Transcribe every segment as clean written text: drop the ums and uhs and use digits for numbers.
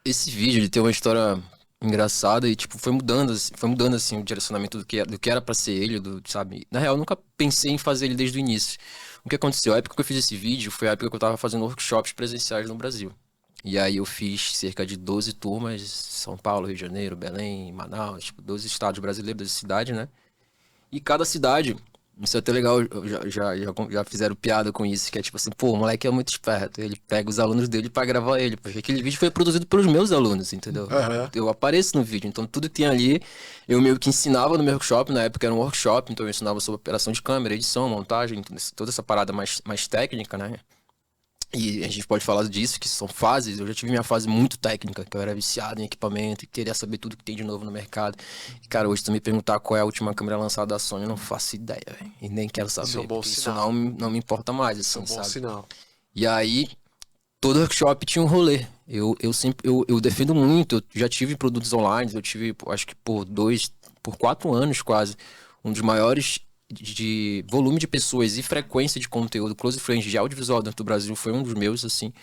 Esse vídeo, ele tem uma história engraçada e, tipo, foi mudando, assim, o direcionamento do que era pra ser ele, sabe? Na real, eu nunca pensei em fazer ele desde o início. O que aconteceu? A época que eu fiz esse vídeo foi a época que eu tava fazendo workshops presenciais no Brasil. E aí eu fiz cerca de 12 turmas, São Paulo, Rio de Janeiro, Belém, Manaus, tipo, 12 estados brasileiros, 12 cidades, né? E cada cidade, isso é até legal, já fizeram piada com isso, que é tipo assim, pô, o moleque é muito esperto, ele pega os alunos dele pra gravar ele, porque aquele vídeo foi produzido pelos meus alunos, entendeu? Aham. Eu apareço no vídeo, então tudo que tem ali, eu meio que ensinava no meu workshop, na época era um workshop, então eu ensinava sobre operação de câmera, edição, montagem, toda essa parada mais técnica, né? E a gente pode falar disso, que são fases. Eu já tive minha fase muito técnica, que eu era viciado em equipamento e queria saber tudo que tem de novo no mercado. E, cara, hoje se tu me perguntar qual é a última câmera lançada da Sony, eu não faço ideia, velho. E nem quero Isso é um saber, bom porque isso sinal. não me importa mais, Isso é um assim, bom sabe? sinal. E aí, todo workshop tinha um rolê. Eu sempre, eu defendo muito, eu já tive produtos online, eu tive, acho que por 4 anos quase, um dos maiores de volume de pessoas e frequência de conteúdo, close friends de audiovisual dentro do Brasil foi um dos meus, assim.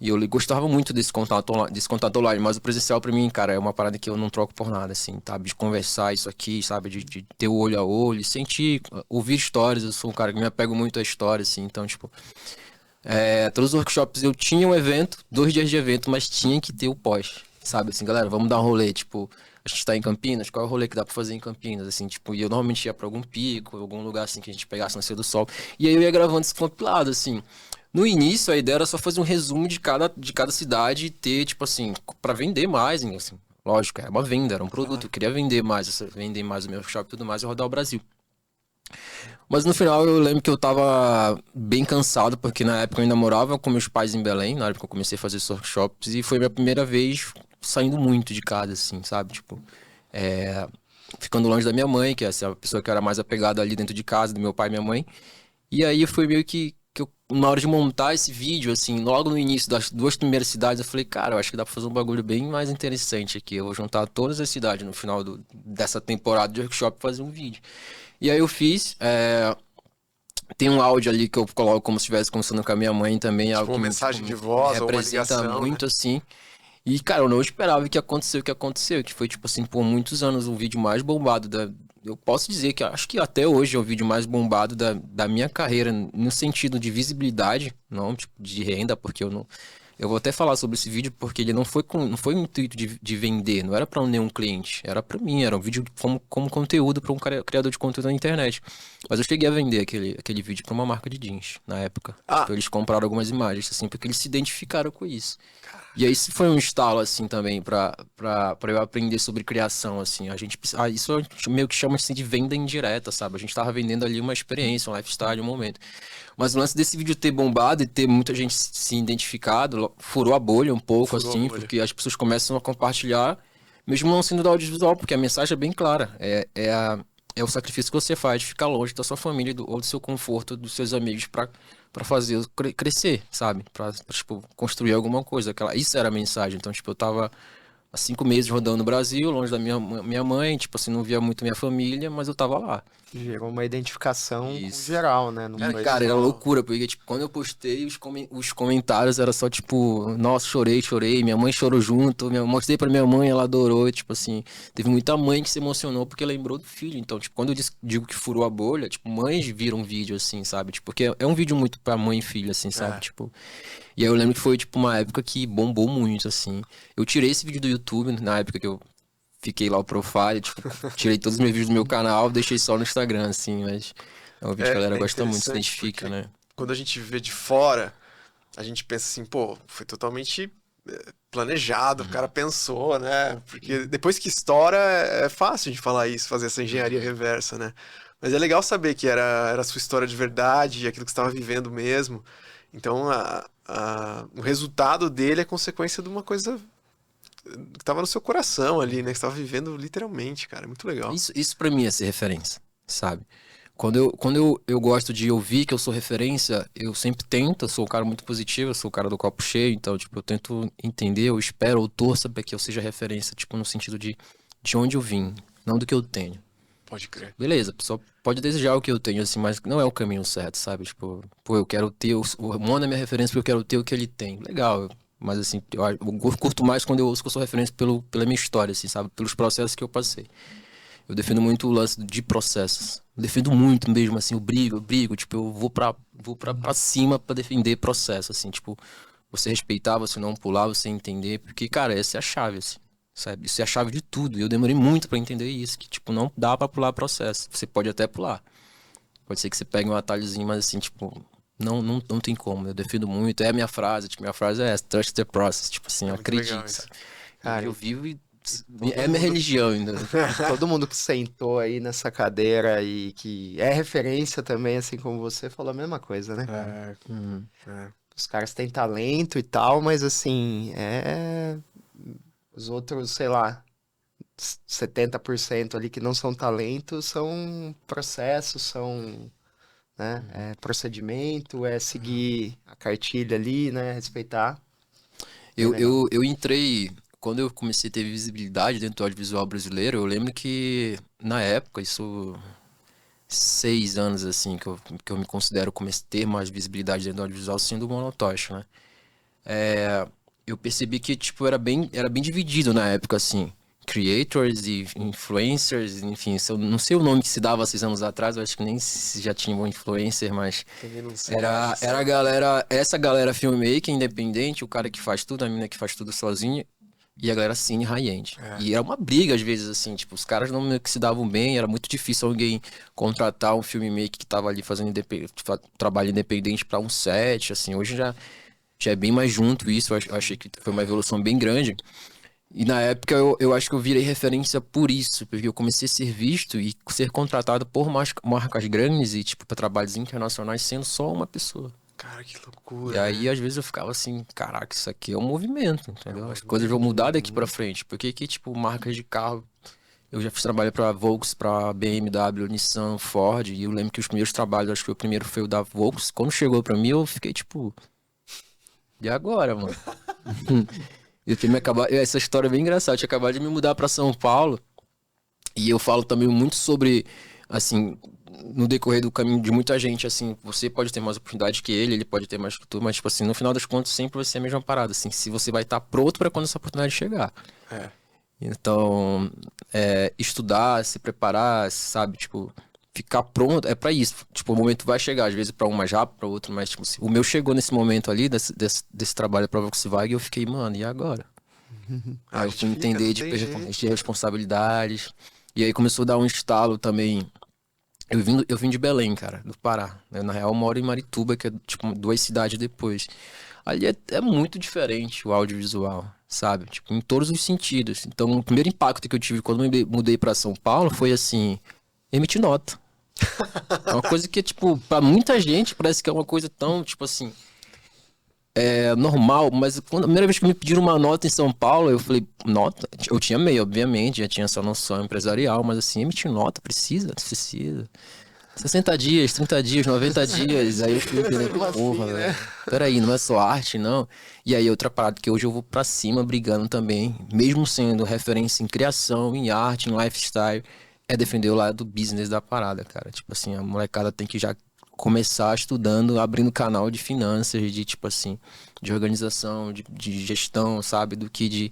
E eu gostava muito desse contato online, mas o presencial pra mim, cara, é uma parada que eu não troco por nada, assim, sabe? De conversar isso aqui, sabe? De ter o olho a olho, sentir, ouvir histórias. Eu sou um cara que me apego muito à história, assim, então, tipo, todos os workshops eu tinha um evento, 2 dias de evento, mas tinha que ter o pós, sabe? Assim, galera, vamos dar um rolê, tipo, a gente tá em Campinas, qual é o rolê que dá pra fazer em Campinas, assim, tipo, e eu normalmente ia pra algum pico, algum lugar, assim, que a gente pegasse nascer do sol, e aí eu ia gravando esse compilado, assim. No início, a ideia era só fazer um resumo de cada cidade e ter, tipo assim, pra vender mais, hein, assim. Lógico, era uma venda, era um produto, Claro. eu queria vender mais o meu workshop e tudo mais e rodar o Brasil. Mas no final eu lembro que eu tava bem cansado, porque na época eu ainda morava com meus pais em Belém, na época que eu comecei a fazer esses workshops, e foi minha primeira vez saindo muito de casa, assim, sabe? Tipo, é, ficando longe da minha mãe, que é essa pessoa que era mais apegada ali dentro de casa, do meu pai e minha mãe. E aí foi meio que na hora de montar esse vídeo, assim, logo no início das 2 primeiras cidades, eu falei, cara, eu acho que dá pra fazer um bagulho bem mais interessante aqui. Eu vou juntar todas as cidades no final dessa temporada de workshop e fazer um vídeo. E aí eu fiz. Tem um áudio ali que eu coloco como se estivesse conversando com a minha mãe também, algo Tipo uma que tipo, mensagem de me voz ou uma representa ligação, né? muito, assim. E, cara, eu não esperava que aconteceu o que aconteceu, que foi, tipo assim, por muitos anos o vídeo mais bombado da. Eu posso dizer que acho que até hoje é o vídeo mais bombado da minha carreira, no sentido de visibilidade, não tipo de renda, porque eu não. Eu vou até falar sobre esse vídeo porque ele não foi o intuito de vender, não era para nenhum cliente, era para mim, era um vídeo como conteúdo para um criador de conteúdo na internet. Mas eu cheguei a vender aquele vídeo para uma marca de jeans na época. Tipo, Ah, eles compraram algumas imagens, assim, porque eles se identificaram com isso. E aí isso foi um estalo, assim, também, pra eu aprender sobre criação, assim. Isso meio que chama assim de venda indireta, sabe? A gente tava vendendo ali uma experiência, um lifestyle, um momento. Mas o lance desse vídeo ter bombado e ter muita gente se identificado, furou a bolha um pouco, furou a assim, bolha. porque as pessoas começam a compartilhar, mesmo não sendo do audiovisual, porque a mensagem é bem clara. É o sacrifício que você faz de ficar longe da sua família ou do seu conforto, dos seus amigos, pra fazer crescer, sabe? Tipo, construir alguma coisa. Isso era a mensagem. Então, tipo, eu tava há 5 meses rodando no Brasil, longe da minha mãe, tipo assim, não via muito minha família, mas eu tava lá. Gerou uma identificação com Isso. geral, né? Não E, Cara, foi cara, era só. loucura, porque, tipo, quando eu postei, os comentários era só, tipo, nossa, chorei, minha mãe chorou junto, mostrei pra minha mãe, ela adorou, e, tipo assim, teve muita mãe que se emocionou porque lembrou do filho, então, tipo, quando eu digo que furou a bolha, tipo, mães viram um vídeo, assim, sabe, tipo, porque é um vídeo muito pra mãe e filho, assim, sabe, é. tipo, e aí eu lembro que foi, tipo, uma época que bombou muito, assim, eu tirei esse vídeo do YouTube, na época que eu fiquei lá o profile, tipo, tirei todos os meus vídeos do meu canal, deixei só no Instagram, assim, mas é um vídeo que a galera É gosta muito, se interessante identifica, porque né? quando a gente vê de fora, a gente pensa assim, pô, foi totalmente planejado, o cara pensou, né? Porque depois que estoura, é fácil de falar isso, fazer essa engenharia reversa, né? Mas é legal saber que era a sua história de verdade, aquilo que você estava vivendo mesmo. Então, o resultado dele é consequência de uma coisa que estava no seu coração ali, né? Que você estava vivendo literalmente, cara. É muito legal. Isso pra mim é ser referência, sabe? Quando eu gosto de ouvir que eu sou referência, eu sempre tento, eu sou um cara muito positivo, eu sou o cara do copo cheio, então, tipo, eu tento entender, eu espero, ou torço pra que eu seja referência, tipo, no sentido de onde eu vim, não do que eu tenho. Pode crer. Beleza, a pessoa pode desejar o que eu tenho, assim, mas não é o caminho certo, sabe? Tipo, pô, eu quero ter, o Mona é minha referência porque eu quero ter o que ele tem. Legal, Mas assim, eu curto mais quando eu ouço que eu sou referência pela minha história, assim, sabe? Pelos processos que eu passei. Eu defendo muito o lance de processos. Eu defendo muito mesmo, assim, eu brigo, tipo, eu vou pra cima pra defender processo, assim, tipo, você respeitar, você não pular, você entender, porque, cara, essa é a chave, assim, sabe? Isso é a chave de tudo. E eu demorei muito pra entender isso, que, tipo, não dá pra pular processo. Você pode até pular. Pode ser que você pegue um atalhozinho, mas assim, tipo, não tem como. Eu defendo muito. É a minha frase, tipo, minha frase é essa, trust the process. Tipo assim, muito legal acredite, isso. sabe? Cara, Eu vivo e é minha religião ainda. todo mundo que sentou aí nessa cadeira e que é referência também, assim como você, falou a mesma coisa, né, cara? É. Os caras têm talento e tal, mas assim, os outros, sei lá, 70% ali que não são talento, são processos, são, né, procedimento, é seguir a cartilha ali, né, respeitar. Bem Eu, legal. eu, eu entrei, quando eu comecei a ter visibilidade dentro do audiovisual brasileiro, eu lembro que, na época, isso 6 anos, assim, que eu me considero comecei a ter mais visibilidade dentro do audiovisual sendo o Monotoche, né? Eu percebi que, tipo, era bem dividido na época, assim. Creators e influencers, enfim, eu não sei o nome que se dava 6 anos atrás, eu acho que nem se já tinha um influencer, mas Também não sei. era a galera, essa galera filmmaker independente, o cara que faz tudo, a mina que faz tudo sozinha, e a galera cine high-end. É. E era uma briga, às vezes, assim, tipo, os caras não meio que se davam bem, era muito difícil alguém contratar um filmmaker que tava ali fazendo trabalho independente pra um set, assim, hoje já é bem mais junto isso, eu achei que foi uma evolução bem grande. E na época eu acho que eu virei referência por isso, porque eu comecei a ser visto e ser contratado por marcas grandes e, tipo, para trabalhos internacionais sendo só uma pessoa. Cara, que E loucura, aí, né? às vezes, eu ficava assim, caraca, isso aqui é um movimento, entendeu? As movimento. coisas vão mudar daqui pra frente. Por que que, tipo, marcas de carro... Eu já fiz trabalho pra Volks, pra BMW, Nissan, Ford, e eu lembro que os primeiros trabalhos, acho que o primeiro foi o da Volks. Quando chegou pra mim, eu fiquei, tipo... E agora, mano? Eu tinha me acabado... Essa história é bem engraçada. Eu tinha acabado de me mudar pra São Paulo. E eu falo também muito sobre, assim, no decorrer do caminho de muita gente, assim, você pode ter mais oportunidade que ele pode ter mais que tu, mas, tipo assim, no final das contas sempre vai ser a mesma parada, assim, se você vai estar pronto para quando essa oportunidade chegar. É. Então, estudar, se preparar, sabe, tipo, ficar pronto, é pra isso. Tipo, o momento vai chegar, às vezes pra um mais rápido, pra outro, mas, tipo, assim, o meu chegou nesse momento ali, desse trabalho pra Volkswagen, e eu fiquei, mano, e agora? Aí eu fui entender de responsabilidades. E aí começou a dar um estalo também. Eu vim de Belém, cara, do Pará. Eu, na real, eu moro em Marituba, que é tipo 2 cidades depois. Ali é muito diferente o audiovisual, sabe? Tipo, em todos os sentidos. Então, o primeiro impacto que eu tive quando eu me mudei pra São Paulo foi assim, emitir nota. É uma coisa que, tipo, pra muita gente parece que é uma coisa tão, tipo assim, normal, mas a primeira vez que me pediram uma nota em São Paulo, eu falei, nota? Eu tinha meio, obviamente, já tinha essa noção empresarial, mas assim, emitir nota, precisa. 60 dias, 30 dias, 90 dias, aí eu fui entendendo, porra, velho, peraí, não é só arte, não. E aí outra parada que hoje eu vou pra cima brigando também, mesmo sendo referência em criação, em arte, em lifestyle, é defender o lado do business da parada, cara. Tipo assim, a molecada tem que já começar estudando, abrindo canal de finanças, de tipo assim, de organização, de gestão, sabe? Do que de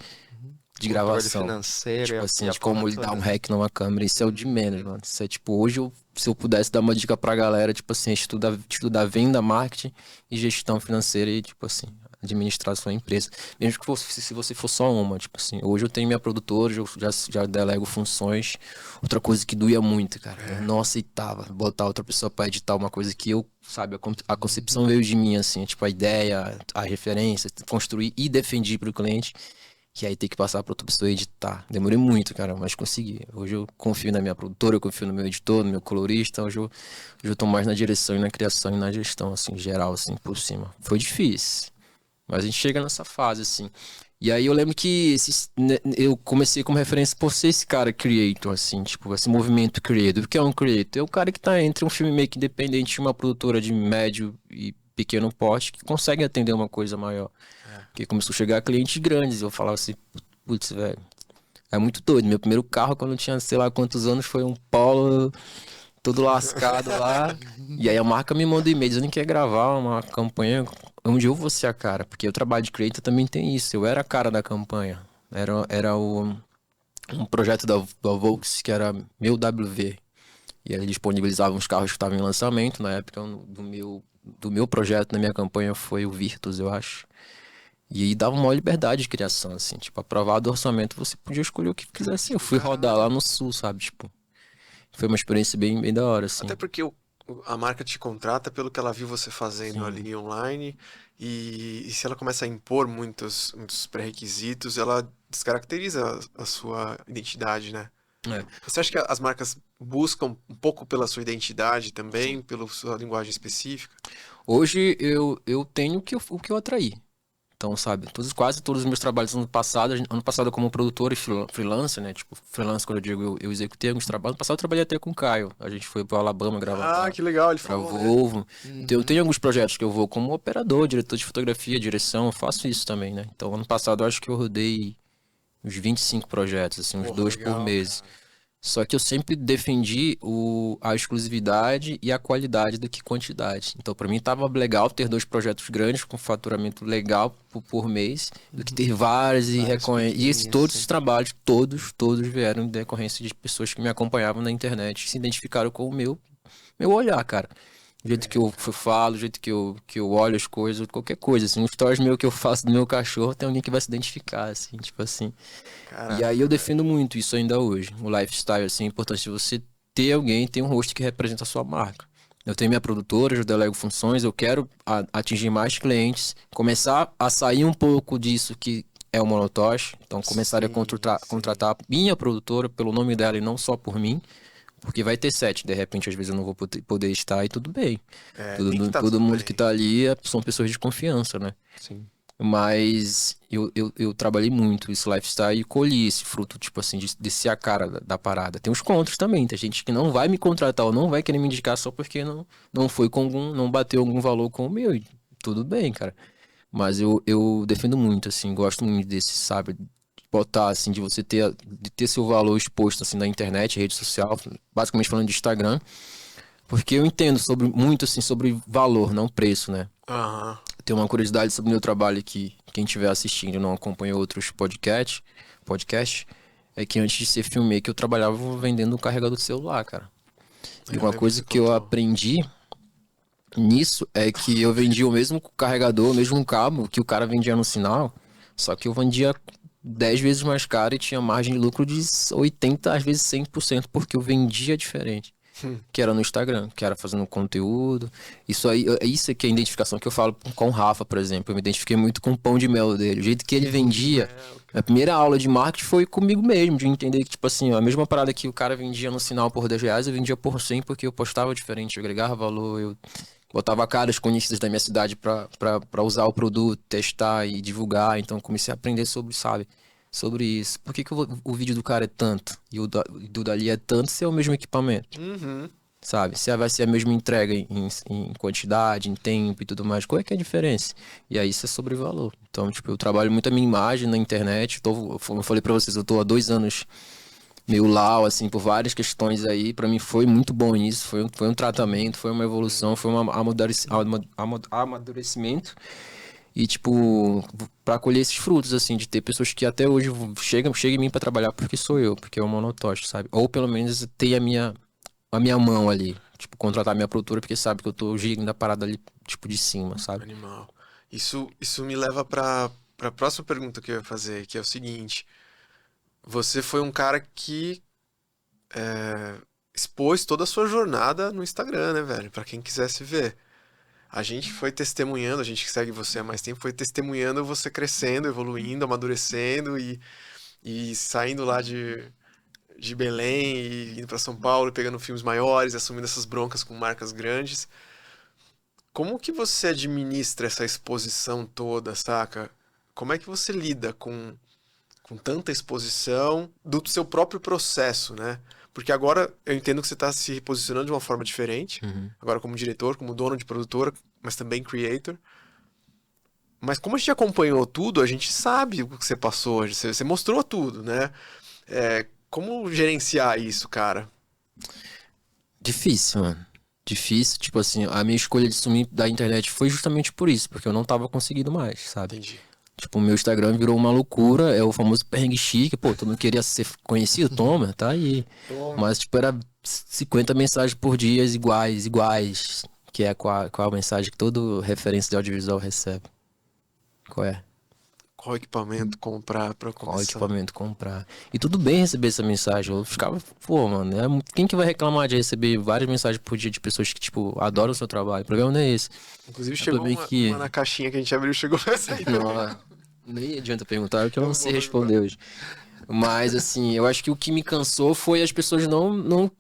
Controle gravação. financeiro Tipo e assim, a de como porra lidar toda. um hack numa câmera. Isso é o de menos, mano. Isso é tipo, hoje, se eu pudesse dar uma dica pra galera, tipo assim, estudar venda, marketing e gestão financeira e, tipo assim, administrar a sua empresa. Mesmo que se você for só uma, tipo assim, hoje eu tenho minha produtora, eu já delego funções. Outra coisa que doía muito, cara, eu não aceitava botar outra pessoa pra editar uma coisa que eu, sabe, a concepção veio de mim, assim, tipo, a ideia, a referência, construir e defendi pro cliente. Que aí tem que passar pra outra pessoa editar. Demorei muito, cara, mas consegui. Hoje eu confio na minha produtora, eu confio no meu editor, no meu colorista. Hoje eu tô mais na direção e na criação e na gestão, assim, geral, assim, por cima. Foi difícil, mas a gente chega nessa fase, assim. E aí eu lembro que eu comecei como referência por ser esse cara creator, assim, tipo, esse movimento creator. O que é um creator? É o cara que tá entre um filmmaker independente e uma produtora de médio e pequeno porte que consegue atender uma coisa maior. Porque começou a chegar clientes grandes. Eu falava assim, putz, velho, é muito doido. Meu primeiro carro, quando eu tinha sei lá quantos anos, foi um Polo todo lascado lá. E aí a marca me mandou e-mail dizendo que ia gravar uma campanha onde eu vou ser a cara, porque o trabalho de creator também tem isso. Eu era a cara da campanha. Era um projeto da Volks que era meu WV. E eles disponibilizavam os carros que estavam em lançamento. Na época do meu projeto, na minha campanha, foi o Virtus, eu acho. E aí dava uma liberdade de criação, assim. Tipo, aprovado o orçamento, você podia escolher o que quisesse. Eu fui rodar lá no Sul, sabe? Tipo, foi uma experiência bem, bem da hora, assim. Até porque a marca te contrata pelo que ela viu você fazendo Sim. ali online. E se ela começa a impor muitos pré-requisitos, ela descaracteriza a sua identidade, né? É. Você acha que as marcas buscam um pouco pela sua identidade também, Sim. pela sua linguagem específica? Hoje eu tenho o que eu atraí. Então, sabe, quase todos os meus trabalhos ano passado como produtor e freelancer, né? Tipo, freelancer, quando eu digo, eu executei alguns trabalhos. Ano passado eu trabalhei até com o Caio. A gente foi pro Alabama gravar Ah, que legal, ele pra falou, né? Volvo. Então, eu tenho alguns projetos que eu vou como operador, diretor de fotografia, direção, eu faço isso também, né? Então, ano passado eu acho que eu rodei uns 25 projetos, assim, uns Porra, 2 por legal, mês. cara. Só que eu sempre defendi a exclusividade e a qualidade do que quantidade. Então, para mim, tava legal ter 2 projetos grandes com faturamento legal por mês, do que ter vários e Vários reconhecer. E todos pequenininhos, esses trabalhos, todos vieram de decorrência de pessoas que me acompanhavam na internet, se identificaram com o meu olhar, cara. O jeito que eu falo, o jeito que eu olho as coisas, qualquer coisa, assim, um stories meu que eu faço do meu cachorro, tem alguém que vai se identificar, assim, tipo assim. E aí Caraca, eu velho. defendo muito isso ainda hoje. O lifestyle, assim, é importante você ter alguém, ter um rosto que representa a sua marca. Eu tenho minha produtora, eu delego funções, eu quero atingir mais clientes, começar a sair um pouco disso que é o monotoche. Então, começar a Sim, sim. contratar minha produtora pelo nome dela e não só por mim, porque vai ter 7, de repente, às vezes eu não vou poder estar e tudo bem. É, tem que Todo, estar todo tudo mundo que bem. tá ali são pessoas de confiança, né? Sim. Mas eu trabalhei muito esse lifestyle e colhi esse fruto, tipo assim, de ser a cara da parada. Tem os contras também, tem gente que não vai me contratar ou não vai querer me indicar só porque não foi com não bateu algum valor com o meu. E tudo bem, cara. Mas eu defendo muito, assim, gosto muito desse, sabe? De botar, assim, de ter seu valor exposto, assim, na internet, rede social, basicamente falando de Instagram. Porque eu entendo muito, assim, sobre valor, não preço, né? Aham. Tem uma curiosidade sobre o meu trabalho que quem estiver assistindo e não acompanhou outros podcast, é que antes de ser filmmaker eu trabalhava vendendo um carregador de celular, cara. E Eu uma lembro que coisa você que eu contou. aprendi nisso é que eu vendia o mesmo carregador, o mesmo cabo que o cara vendia no sinal, só que eu vendia 10 vezes mais caro e tinha margem de lucro de 80, às vezes 100%, porque eu vendia diferente que era no Instagram, que era fazendo conteúdo. Isso aí, isso aqui é a identificação que eu falo com o Rafa, por exemplo. Eu me identifiquei muito com o pão de mel dele. O jeito que ele Pão de vendia. mel, A cara. primeira aula de marketing foi comigo mesmo, de entender que, tipo assim, ó, a mesma parada que o cara vendia no sinal por R$ 10, eu vendia por 100 porque eu postava diferente, eu agregava valor, eu botava caras conhecidas da minha cidade pra usar o produto, testar e divulgar. Então eu comecei a aprender sobre, sabe? Sobre isso. Por que que o vídeo do cara é tanto e do dali é tanto se é o mesmo equipamento? Uhum. Sabe? Se vai ser a mesma entrega em quantidade, em tempo e tudo mais, qual é que é a diferença? E aí isso é sobre valor. Então, tipo, eu trabalho muito a minha imagem na internet. Como eu falei pra vocês, eu tô há 2 anos meio lau, assim, por várias questões aí. Pra mim foi muito bom isso. Foi um tratamento, foi uma evolução, foi um amadurecimento. E, tipo, pra colher esses frutos, assim, de ter pessoas que até hoje chegam em mim pra trabalhar porque sou eu, porque é o monotoche, sabe? Ou pelo menos ter a minha mão ali. Tipo, contratar minha produtora porque sabe que eu tô gerindo a parada ali, tipo, de cima, sabe? Animal. Isso me leva pra próxima pergunta que eu ia fazer, que é o seguinte. Você foi um cara que expôs toda a sua jornada no Instagram, né, velho? Pra quem quisesse ver. A gente foi testemunhando, a gente que segue você há mais tempo, foi testemunhando você crescendo, evoluindo, amadurecendo e saindo lá de Belém e indo pra São Paulo, pegando filmes maiores, assumindo essas broncas com marcas grandes. Como que você administra essa exposição toda, saca? Como é que você lida com tanta exposição do seu próprio processo, né? Porque agora eu entendo que você está se reposicionando de uma forma diferente, Uhum. agora como diretor, como dono de produtora, mas também creator. Mas como a gente acompanhou tudo, a gente sabe o que você passou, você mostrou tudo, né? Como gerenciar isso, cara? Difícil, mano. difícil. Tipo assim, a minha escolha de sumir da internet foi justamente por isso, porque eu não tava conseguindo mais, sabe? Entendi. Tipo, o meu Instagram virou uma loucura, é o famoso perrengue chique, pô, todo mundo queria ser conhecido, toma, tá aí. Mas, tipo, era 50 mensagens por dia iguais, que é qual a mensagem que todo referência de audiovisual recebe. Qual é? Qual equipamento comprar pra Qual começar? equipamento comprar. E tudo bem receber essa mensagem. Eu ficava, pô, mano, quem que vai reclamar de receber várias mensagens por dia de pessoas que, tipo, adoram o seu trabalho? O problema não é esse. Inclusive O chegou problema uma na caixinha que a gente abriu, chegou essa aí. Não, nem adianta perguntar, porque eu não sei vou responder hoje. Mas, assim, eu acho que o que me cansou foi as pessoas não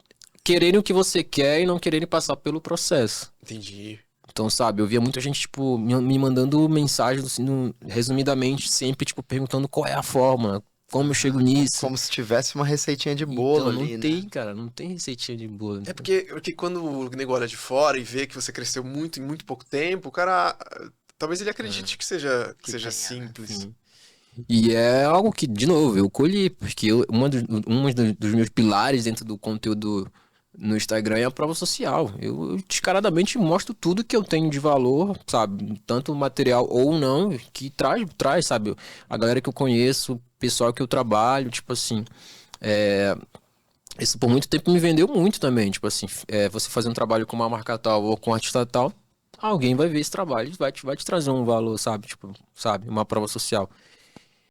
quererem o que você quer e não quererem passar pelo processo. Entendi. Então, sabe, eu via muita gente, tipo, me mandando mensagens, assim, resumidamente, sempre, tipo, perguntando qual é a fórmula, como eu chego nisso. Como se tivesse uma receitinha de bolo Então, ali, não né? tem, cara, não tem receitinha de bolo. É porque quando o nego olha de fora e vê que você cresceu muito em muito pouco tempo, o cara. Talvez ele acredite que seja tenha, né? simples. Sim. E é algo que, de novo, eu colhi, porque um dos meus pilares dentro do conteúdo no Instagram é a prova social. Eu descaradamente mostro tudo que eu tenho de valor, sabe? Tanto material ou não, que traz, sabe? A galera que eu conheço, o pessoal que eu trabalho, tipo assim. Isso por muito tempo me vendeu muito também. Tipo assim, você fazer um trabalho com uma marca tal ou com um artista tal, alguém vai ver esse trabalho e vai te trazer um valor, sabe? Tipo, sabe? Uma prova social.